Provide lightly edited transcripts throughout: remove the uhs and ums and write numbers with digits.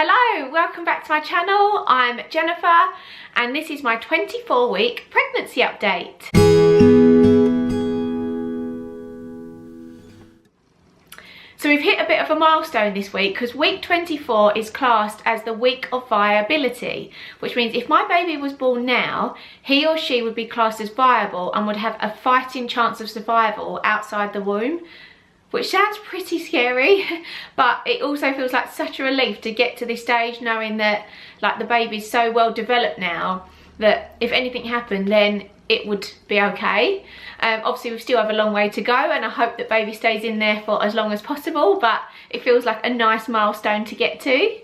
Hello, welcome back to my channel. I'm Jennifer and this is my 24-week pregnancy update. So we've hit a bit of a milestone this week because week 24 is classed as the week of viability, which means if my baby was born now, he or she would be classed as viable and would have a fighting chance of survival outside the womb. Which sounds pretty scary, but it also feels like such a relief to get to this stage knowing that like the baby's so well developed now that if anything happened then it would be okay. Obviously we still have a long way to go and I hope that baby stays in there for as long as possible, but it feels like a nice milestone to get to.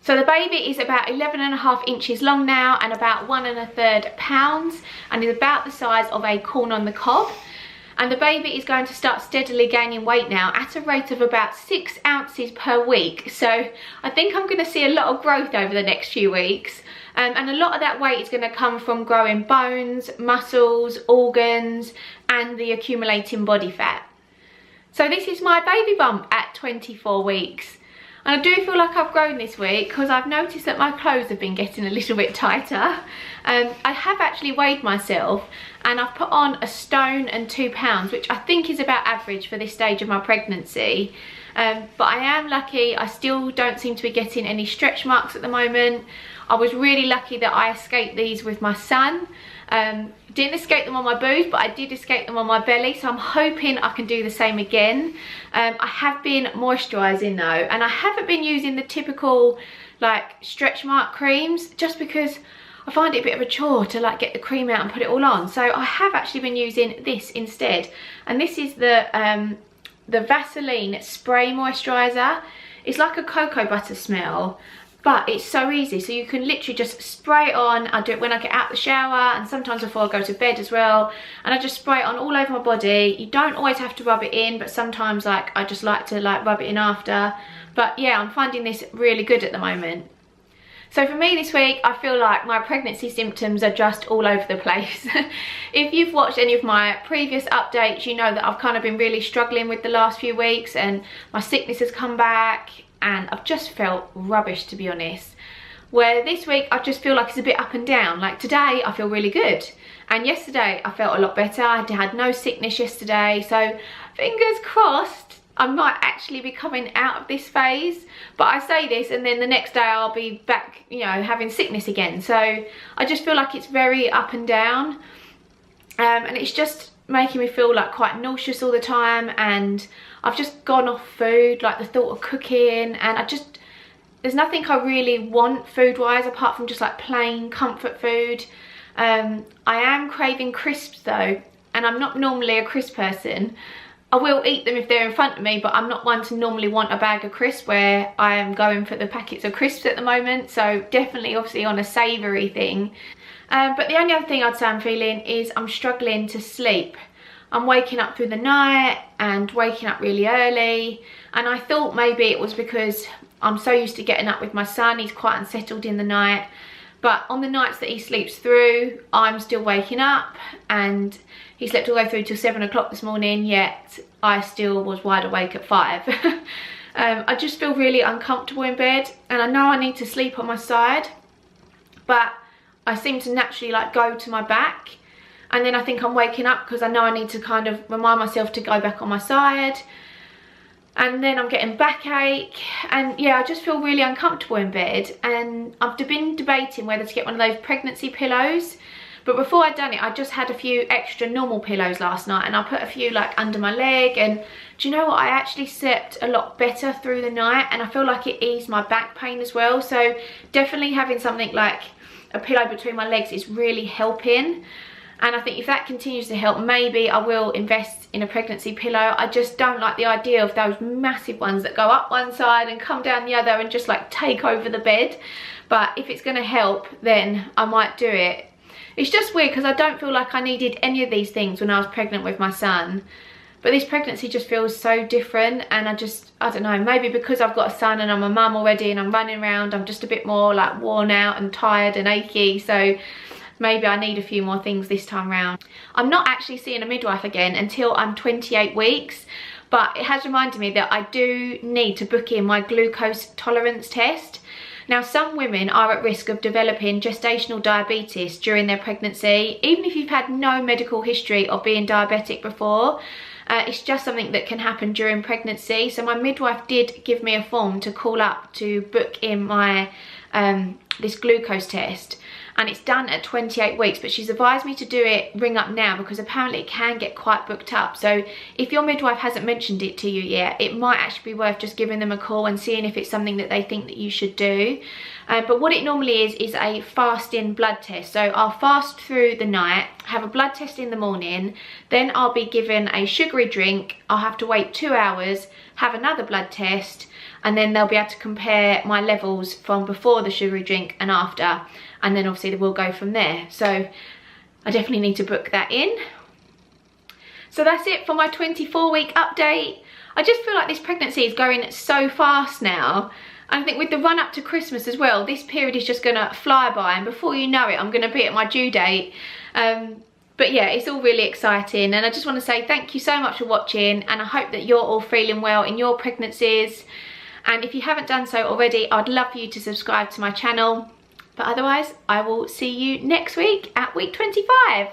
So the baby is about 11.5 inches long now and about 1 1/3 pounds and is about the size of a corn on the cob. And the baby is going to start steadily gaining weight now at a rate of about 6 ounces per week. So I think I'm going to see a lot of growth over the next few weeks. And a lot of that weight is going to come from growing bones, muscles, organs, and the accumulating body fat. So this is my baby bump at 24 weeks. And I do feel like I've grown this week because I've noticed that my clothes have been getting a little bit tighter. I have actually weighed myself and I've put on 1 stone and 2 pounds, which I think is about average for this stage of my pregnancy. But I am lucky, I still don't seem to be getting any stretch marks at the moment. I was really lucky that I escaped these with my son. Didn't escape them on my boobs, but I did escape them on my belly, so I'm hoping I can do the same again. I have been moisturising though, and I haven't been using the typical like stretch mark creams just because I find it a bit of a chore to like get the cream out and put it all on. So I have actually been using this instead, and this is the Vaseline spray moisturiser. It's like a cocoa butter smell, but it's so easy, so you can literally just spray it on. I do it when I get out the shower and sometimes before I go to bed as well, and I just spray it on all over my body. You don't always have to rub it in, but sometimes like I just like to like rub it in after. But yeah, I'm finding this really good at the moment. So for me this week, I feel like my pregnancy symptoms are just all over the place. If you've watched any of my previous updates, you know that I've kind of been really struggling with the last few weeks and my sickness has come back and I've just felt rubbish, to be honest. Where this week I just feel like it's a bit up and down. Like today I feel really good and yesterday I felt a lot better. I had no sickness yesterday, so fingers crossed I might actually be coming out of this phase. But I say this and then the next day I'll be back, you know, having sickness again. So I just feel like it's very up and down, and it's just making me feel like quite nauseous all the time, and I've just gone off food, like the thought of cooking, and there's nothing I really want food wise apart from just like plain comfort food. I am craving crisps though, and I'm not normally a crisp person. I will eat them if they're in front of me, but I'm not one to normally want a bag of crisps, where I am going for the packets of crisps at the moment. So definitely obviously on a savoury thing. But the only other thing I'd say I'm feeling is I'm struggling to sleep. I'm waking up through the night and waking up really early, and I thought maybe it was because I'm so used to getting up with my son. He's quite unsettled in the night, but on the nights that he sleeps through I'm still waking up, and he slept all the way through till 7 o'clock this morning, yet I still was wide awake at 5. I just feel really uncomfortable in bed, and I know I need to sleep on my side, but I seem to naturally like go to my back, and then I think I'm waking up because I know I need to kind of remind myself to go back on my side, and then I'm getting backache, and yeah, I just feel really uncomfortable in bed. And I've been debating whether to get one of those pregnancy pillows, but before I'd done it I just had a few extra normal pillows last night, and I put a few like under my leg, and do you know what, I actually slept a lot better through the night, and I feel like it eased my back pain as well. So definitely having something like a pillow between my legs is really helping, and I think if that continues to help, maybe I will invest in a pregnancy pillow. I just don't like the idea of those massive ones that go up one side and come down the other and just like take over the bed. But if it's going to help, then I might do it. It's just weird because I don't feel like I needed any of these things when I was pregnant with my son, but this pregnancy just feels so different, and I don't know, maybe because I've got a son and I'm a mum already and I'm running around, I'm just a bit more like worn out and tired and achy, so maybe I need a few more things this time round. I'm not actually seeing a midwife again until I'm 28 weeks, but it has reminded me that I do need to book in my glucose tolerance test. Now, some women are at risk of developing gestational diabetes during their pregnancy, even if you've had no medical history of being diabetic before. It's just something that can happen during pregnancy. So my midwife did give me a form to call up to book in my this glucose test, and it's done at 28 weeks, but she's advised me to do it, ring up now, because apparently it can get quite booked up. So if your midwife hasn't mentioned it to you yet, it might actually be worth just giving them a call and seeing if it's something that they think that you should do. But what it normally is a fasting blood test. So I'll fast through the night, have a blood test in the morning, then I'll be given a sugary drink. I'll have to wait 2 hours, have another blood test, and then they'll be able to compare my levels from before the sugary drink and after, and then obviously we'll go from there. So I definitely need to book that in. So that's it for my 24-week update. I just feel like this pregnancy is going so fast now. I think with the run up to Christmas as well, this period is just gonna fly by, and before you know it, I'm gonna be at my due date. But yeah, it's all really exciting, and I just want to say thank you so much for watching, and I hope that you're all feeling well in your pregnancies. And if you haven't done so already, I'd love for you to subscribe to my channel. But otherwise, I will see you next week at week 25.